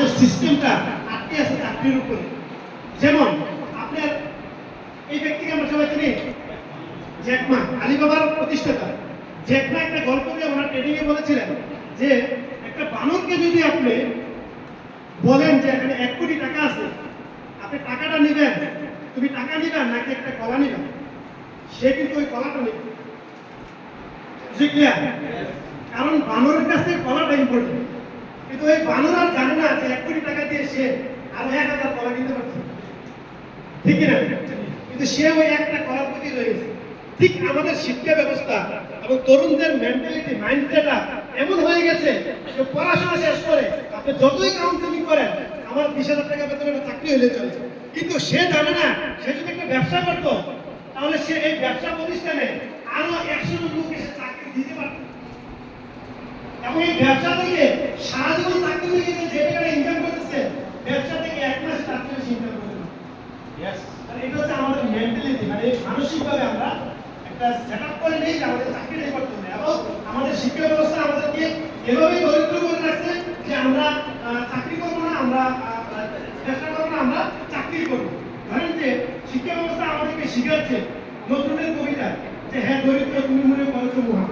আমাদের সিস্টেমটা আটকে আছে চাকরির উপরে। যেমন আপনার এই ব্যক্তিকে আমরা সবাই চিনি, জ্যাকমা, আলিবাবার প্রতিষ্ঠাতা। জ্যাকমা একটা গল্প দিয়ে ওনার ট্রেনিংয়ে বলেছিলেন যে একটা বানরকে যদি আপনি বলেন যে এখানে 1 কোটি টাকা আছে, আপনি টাকাটা নেবেন, তুমি টাকা নিবেন নাকি একটা কলা নিবেন, সে কিন্তু ওই কলাটা নেবে। কারণ বানরের কাছে কলাটা ইম্পর্টেন্ট, কিন্তু ওই বানর আর জানে না যে 1 কোটি টাকা দিয়ে সে আরো 1000 কলা কিনতে পারছে, ঠিক না? কিন্তু সে ওই একটা কলার প্রতি রয়েছে। ঠিক আমাদের শিক্ষা ব্যবস্থা এবং তরুণদের মেন্টালিটি, মাইন্ডসেটটা এমন হয়ে গেছে যে পড়াশোনা শেষ করে আপনি যতই কাউন্সেলিং করেন, আমার 20,000 টাকা বেতনের চাকরি হলে চলে, কিন্তু সে জানে না সে যদি একটা ব্যবসা করত তাহলে সে এই ব্যবসা প্রতিষ্ঠানে আরো 100 জন লোক এসে চাকরি দিতে পারত, এবং এই ব্যবসা থেকে সারা জীবন চাকরি থেকে যে টাকাটা ইনকাম করতেছে, ব্যবসা থেকে 1 মাস চাকরি ইনকাম করতে পারে। এটা হচ্ছে আমাদের মেন্টালিটি, মানে মানসিকভাবে আমরা একটা সেট আপ করে নেই যে আমাদের চাকরি করতে হবে। এবং আমাদের শিক্ষা ব্যবস্থা আমাদেরকে এভাবেই দরিদ্র করে রাখছে যে আমরা চাকরি করবো না, আমরা চেষ্টা করবো না, আমরা চাকরি করবো। ধরেন যে শিক্ষা ব্যবস্থা আমাদেরকে শিখাচ্ছে নজরুলের কবিতা যে হ্যাঁ দরিদ্র তুমি মনে করেছো মহান,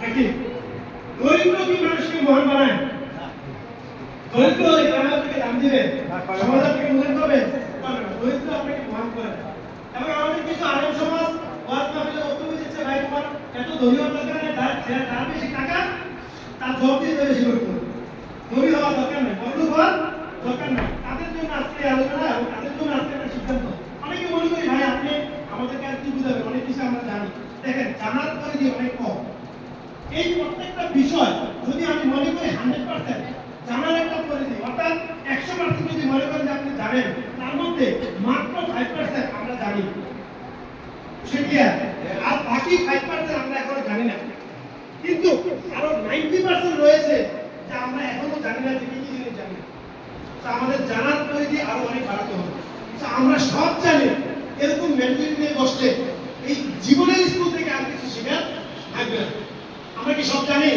নাকি দরিদ্র কি মানুষকে মহান বানায়? দরিদ্র আমাদেরকে দাম দিবে, সমাজ আপনাকে মহান করবে, দরিদ্র আপনাকে মহান করে। এবং আমাদের কিছু আলেম সমাজ ওয়াজ মাহফিলে বক্তব্য দিচ্ছে, ভাই তোমার এত ধনী হওয়ার দরকার নেই, তার বেশি টাকা তার জব দিতে বেশি করতে হবে, ধনী হওয়ার দরকার নেই, বড়লোক হওয়ার দরকার নেই। তাদের জন্য আজকে আলোচনা এবং তাদের জন্য আজকে একটা সিদ্ধান্ত। অনেকে মনে করি ভাই আপনি আমাদেরকে আর কি বুঝাবেন, অনেক কিছু আমরা জানি। দেখেন জানার পরিধি অনেক কম। এই প্রত্যেকটা বিষয় যদি আমি মনে করি 100% জানার একটা পরিধি, অর্থাৎ 100% যদি মনে করেন যে আপনি জানেন, তার মধ্যে মাত্র 5% আমরা জানি, আর বাকি 5% আমরা এখনো জানি না। কিন্তু আরো 90% রয়েছে যে আমরা এখনো জানি না, যে কি কি জিনিস জানি। আমাদের জানার পরিধি আরো অনেক বাড়াতে হবে। আমরা সব জানি এরকম মেন্টালিটি নিয়ে বসলে এই জীবনের স্কুল থেকে আর কিছু শেখার থাকবে না। আমরা কি সব জানি?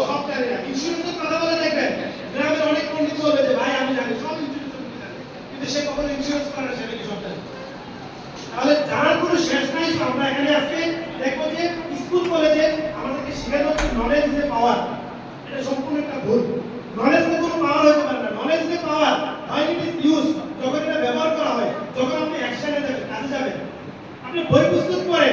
সব জানি না। ইন্স্যুরেন্সের কথা বলে দেখবেন গ্রামের অনেক পণ্ডিত বলবে যে ভাই আমি জানি সব ইন্স্যুরেন্স জানি, কিন্তু সে কখনো ইন্স্যুরেন্স করে না, সেটা কি সব জানে? তাহলে জানার কোনো শেষ নাই। আমরা এখানে আজকে দেখবো যে স্কুল কলেজে আমাদেরকে শেখানো হচ্ছে নলেজ যে পাওয়ার, এটা সম্পূর্ণ একটা ভুল। নলেজ যে কোনো পাওয়ার হতে পারে না। নলেজ যে পাওয়ার হয় ইট ইজ ইউজ, যখন এটা ব্যবহার করা হয়, যখন আপনি অ্যাকশনে যাবেন, কাজে যাবেন। আপনি বই পুস্তক পড়ে